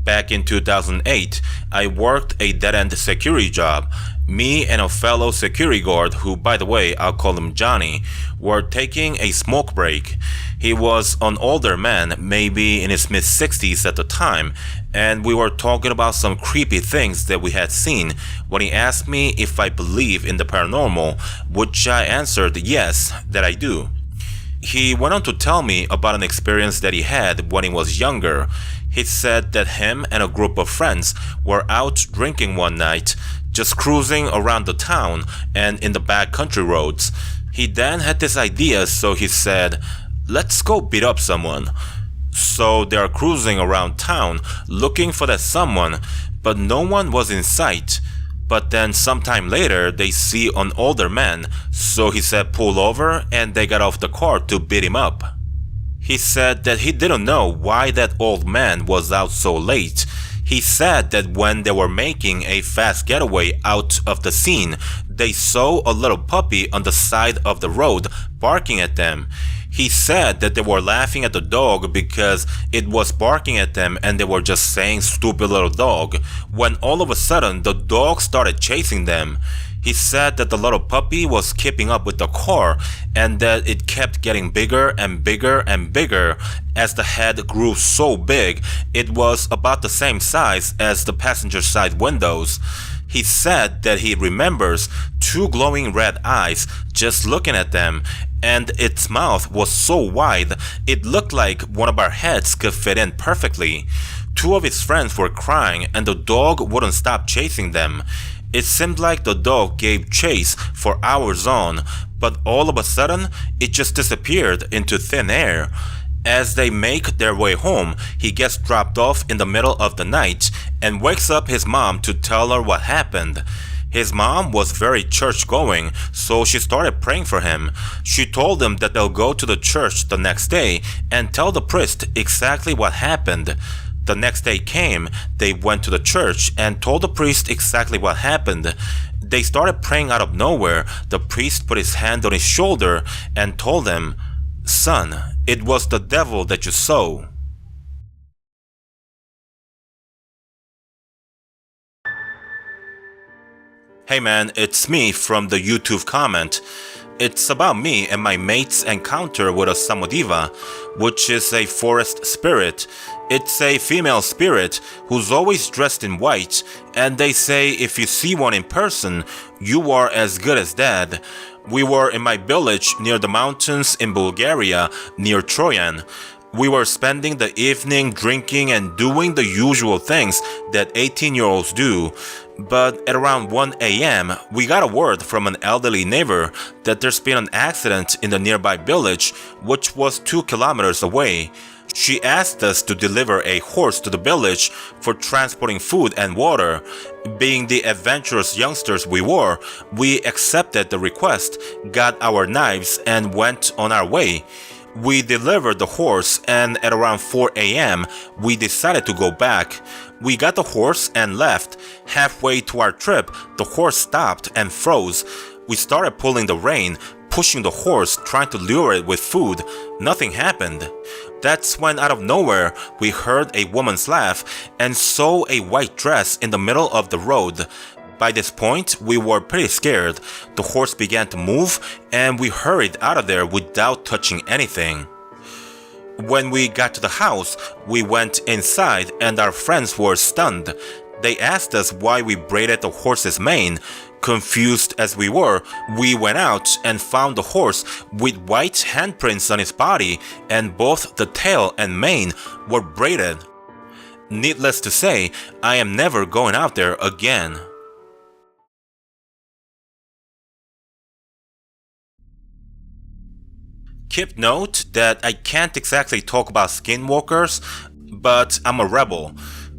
Back in 2008, I worked a dead-end security job. Me and a fellow security guard, who by the way I'll call him Johnny, were taking a smoke break. He was an older man, maybe in his mid-60s at the time, and we were talking about some creepy things that we had seen when he asked me if I believe in the paranormal, which I answered yes, that I do. He went on to tell me about an experience that he had when he was younger. He said that him and a group of friends were out drinking one night, just cruising around the town and in the back country roads. He then had this idea, so he said, "Let's go beat up someone." So they are cruising around town looking for that someone, but no one was in sight. But then sometime later they see an older man, so he said pull over, and they got off the car to beat him up. He said that he didn't know why that old man was out so late. He said that when they were making a fast getaway out of the scene, they saw a little puppy on the side of the road barking at them. He said that they were laughing at the dog because it was barking at them and they were just saying "stupid little dog," when all of a sudden the dog started chasing them. He said that the little puppy was keeping up with the car and that it kept getting bigger and bigger and bigger. As the head grew so big, it was about the same size as the passenger side windows. He said that he remembers two glowing red eyes just looking at them, and its mouth was so wide it looked like one of our heads could fit in perfectly. Two of his friends were crying and the dog wouldn't stop chasing them. It seemed like the dog gave chase for hours on, but all of a sudden it just disappeared into thin air. As they make their way home, he gets dropped off in the middle of the night and wakes up his mom to tell her what happened. His mom was very church-going, so she started praying for him. She told him that they'll go to the church the next day and tell the priest exactly what happened. The next day came, they went to the church and told the priest exactly what happened. They started praying out of nowhere. The priest put his hand on his shoulder and told him, "Son, it was the devil that you saw." Hey man, it's me from the YouTube comment. It's about me and my mate's encounter with a Samodiva, which is a forest spirit. It's a female spirit who's always dressed in white, and they say if you see one in person, you are as good as dead. We were in my village near the mountains in Bulgaria, near Troyan. We were spending the evening drinking and doing the usual things that 18-year-olds do. But at around 1 a.m., we got a word from an elderly neighbor that there's been an accident in the nearby village, which was 2 kilometers away. She asked us to deliver a horse to the village for transporting food and water. Being the adventurous youngsters we were, we accepted the request, got our knives, and went on our way. We delivered the horse, and at around 4 a.m., we decided to go back. We got the horse and left. Halfway to our trip, the horse stopped and froze. We started pulling the rein, pushing the horse, trying to lure it with food. Nothing happened. That's when out of nowhere, we heard a woman's laugh and saw a white dress in the middle of the road. By this point, we were pretty scared. The horse began to move, and we hurried out of there without touching anything. When we got to the house, we went inside, and our friends were stunned. They asked us why we braided the horse's mane. Confused as we were, we went out and found the horse with white handprints on his body, and both the tail and mane were braided. Needless to say, I am never going out there again. Keep note that I can't exactly talk about skinwalkers, but I'm a rebel.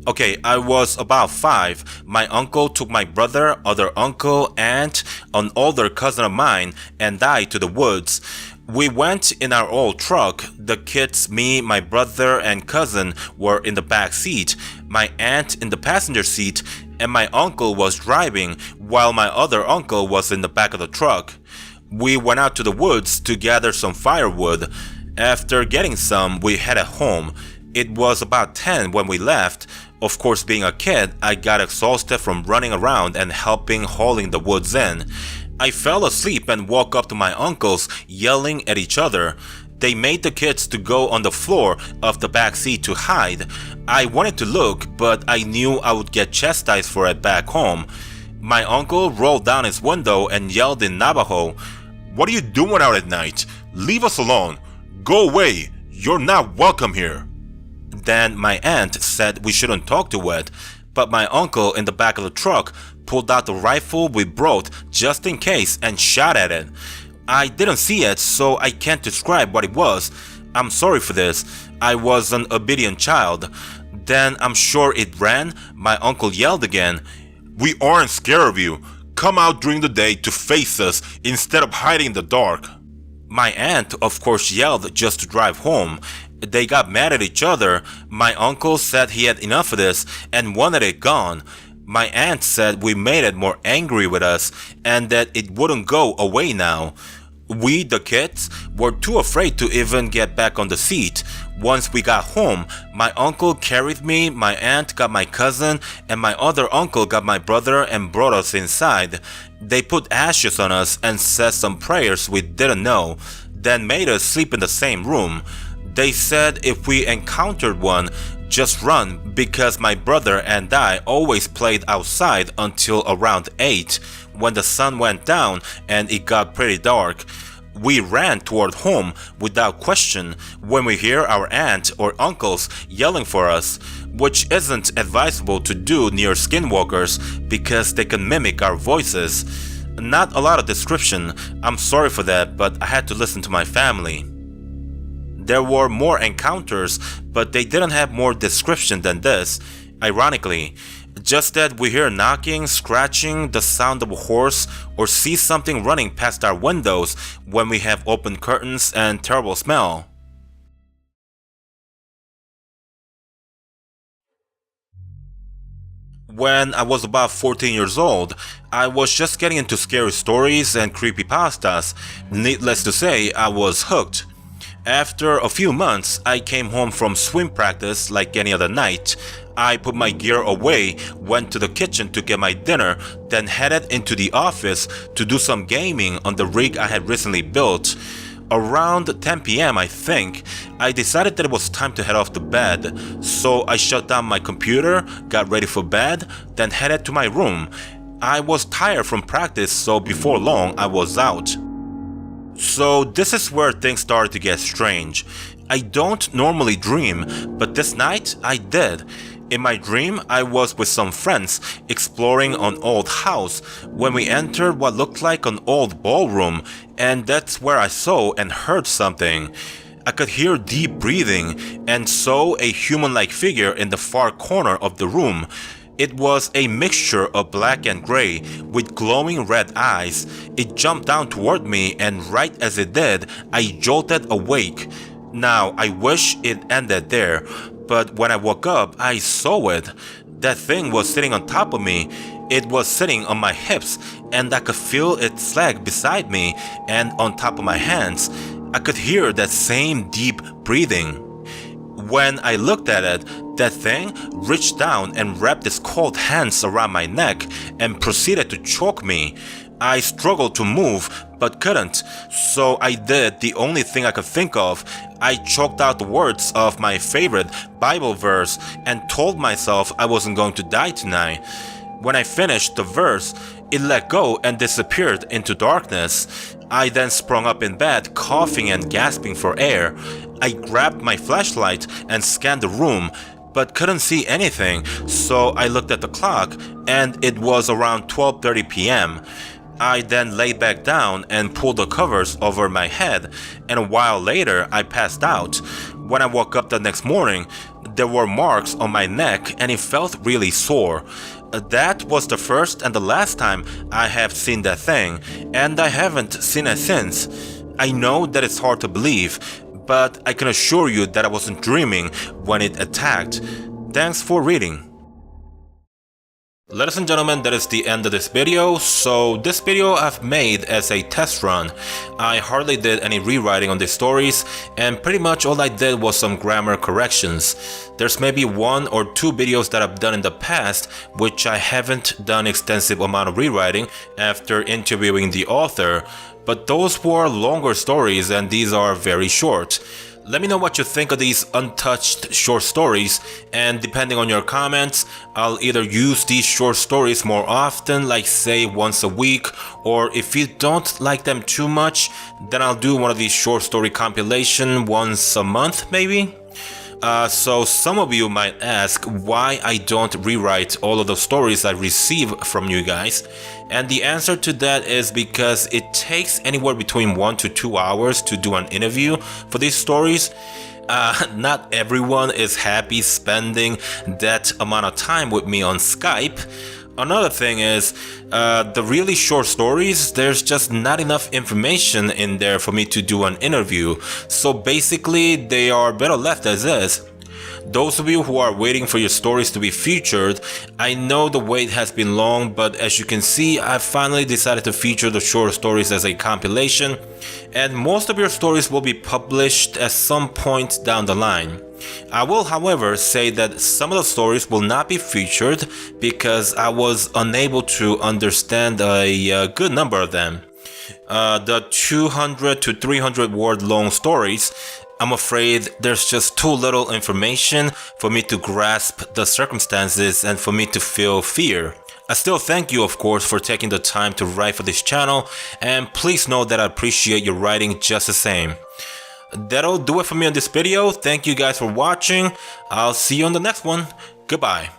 Okay, I was about 5. My uncle took my brother, other uncle, aunt, an older cousin of mine, and I to the woods. We went in our old truck. The kids, me, my brother, and cousin were in the back seat, my aunt in the passenger seat, and my uncle was driving while my other uncle was in the back of the truck. We went out to the woods to gather some firewood. After getting some, we headed home. It was about 10 when we left. Of course, being a kid, I got exhausted from running around and helping hauling the woods in. I fell asleep and woke up to my uncles yelling at each other. They made the kids to go on the floor of the back seat to hide. I wanted to look, but I knew I would get chastised for it back home. My uncle rolled down his window and yelled in Navajo, "What are you doing out at night? Leave us alone. Go away. You're not welcome here." Then my aunt said we shouldn't talk to it, but my uncle in the back of the truck pulled out the rifle we brought just in case and shot at it. I didn't see it, so I can't describe what it was. I'm sorry for this. I was an obedient child. Then I'm sure it ran. My uncle yelled again, "We aren't scared of you. Come out during the day to face us instead of hiding in the dark." My aunt, of course, yelled just to drive home. They got mad at each other. My uncle said he had enough of this and wanted it gone. My aunt said we made it more angry with us and that it wouldn't go away now. We, the kids, were too afraid to even get back on the seat. Once we got home, my uncle carried me, my aunt got my cousin, and my other uncle got my brother and brought us inside. They put ashes on us and said some prayers we didn't know, then made us sleep in the same room. They said if we encountered one, just run, because my brother and I always played outside until around 8 when the sun went down and it got pretty dark. We ran toward home without question when we hear our aunt or uncles yelling for us, which isn't advisable to do near skinwalkers because they can mimic our voices. Not a lot of description, I'm sorry for that, but I had to listen to my family. There were more encounters, but they didn't have more description than this, ironically. Just that we hear knocking, scratching, the sound of a horse, or see something running past our windows when we have open curtains and terrible smell. When I was about 14 years old, I was just getting into scary stories and creepypastas. Needless to say, I was hooked. After a few months, I came home from swim practice like any other night. I put my gear away, went to the kitchen to get my dinner, then headed into the office to do some gaming on the rig I had recently built. Around 10 p.m. I think, I decided that it was time to head off to bed. So I shut down my computer, got ready for bed, then headed to my room. I was tired from practice, so before long I was out. So this is where things started to get strange. I don't normally dream, but this night I did. In my dream, I was with some friends exploring an old house when we entered what looked like an old ballroom, and that's where I saw and heard something. I could hear deep breathing and saw a human-like figure in the far corner of the room. It was a mixture of black and gray with glowing red eyes. It jumped down toward me, and right as it did, I jolted awake. Now, I wish it ended there, but when I woke up, I saw it. That thing was sitting on top of me. It was sitting on my hips, and I could feel its leg beside me and on top of my hands. I could hear that same deep breathing. When I looked at it, that thing reached down and wrapped its cold hands around my neck and proceeded to choke me. I struggled to move, but couldn't, so I did the only thing I could think of. I choked out the words of my favorite Bible verse and told myself I wasn't going to die tonight. When I finished the verse, it let go and disappeared into darkness. I then sprung up in bed, coughing and gasping for air. I grabbed my flashlight and scanned the room, but couldn't see anything, so I looked at the clock, and it was around 12:30 p.m. I then laid back down and pulled the covers over my head, and a while later I passed out. When I woke up the next morning, there were marks on my neck and it felt really sore. That was the first and the last time I have seen that thing, and I haven't seen it since. I know that it's hard to believe, but I can assure you that I wasn't dreaming when it attacked. Thanks for reading. Ladies and gentlemen, that is the end of this video. So this video I've made as a test run. I hardly did any rewriting on these stories, and pretty much all I did was some grammar corrections. There's maybe 1 or 2 videos that I've done in the past which I haven't done extensive amount of rewriting after interviewing the author, but those were longer stories and these are very short. Let me know what you think of these untouched short stories, and depending on your comments, I'll either use these short stories more often, like say once a week, or if you don't like them too much, then I'll do one of these short story compilation once a month maybe. So some of you might ask why I don't rewrite all of the stories I receive from you guys, and the answer to that is because it takes anywhere between 1 to 2 hours to do an interview for these stories. Not everyone is happy spending that amount of time with me on Skype. Another thing is, the really short stories, there's just not enough information in there for me to do an interview, so basically they are better left as is. Those of you who are waiting for your stories to be featured, I know the wait has been long, but as you can see, I finally decided to feature the short stories as a compilation, and most of your stories will be published at some point down the line. I will, however, say that some of the stories will not be featured because I was unable to understand a good number of them. The 200 to 300 word long stories, I'm afraid there's just too little information for me to grasp the circumstances and for me to feel fear. I still thank you, of course, for taking the time to write for this channel, and please know that I appreciate your writing just the same. That'll do it for me on this video. Thank you guys for watching. I'll see you on the next one. Goodbye.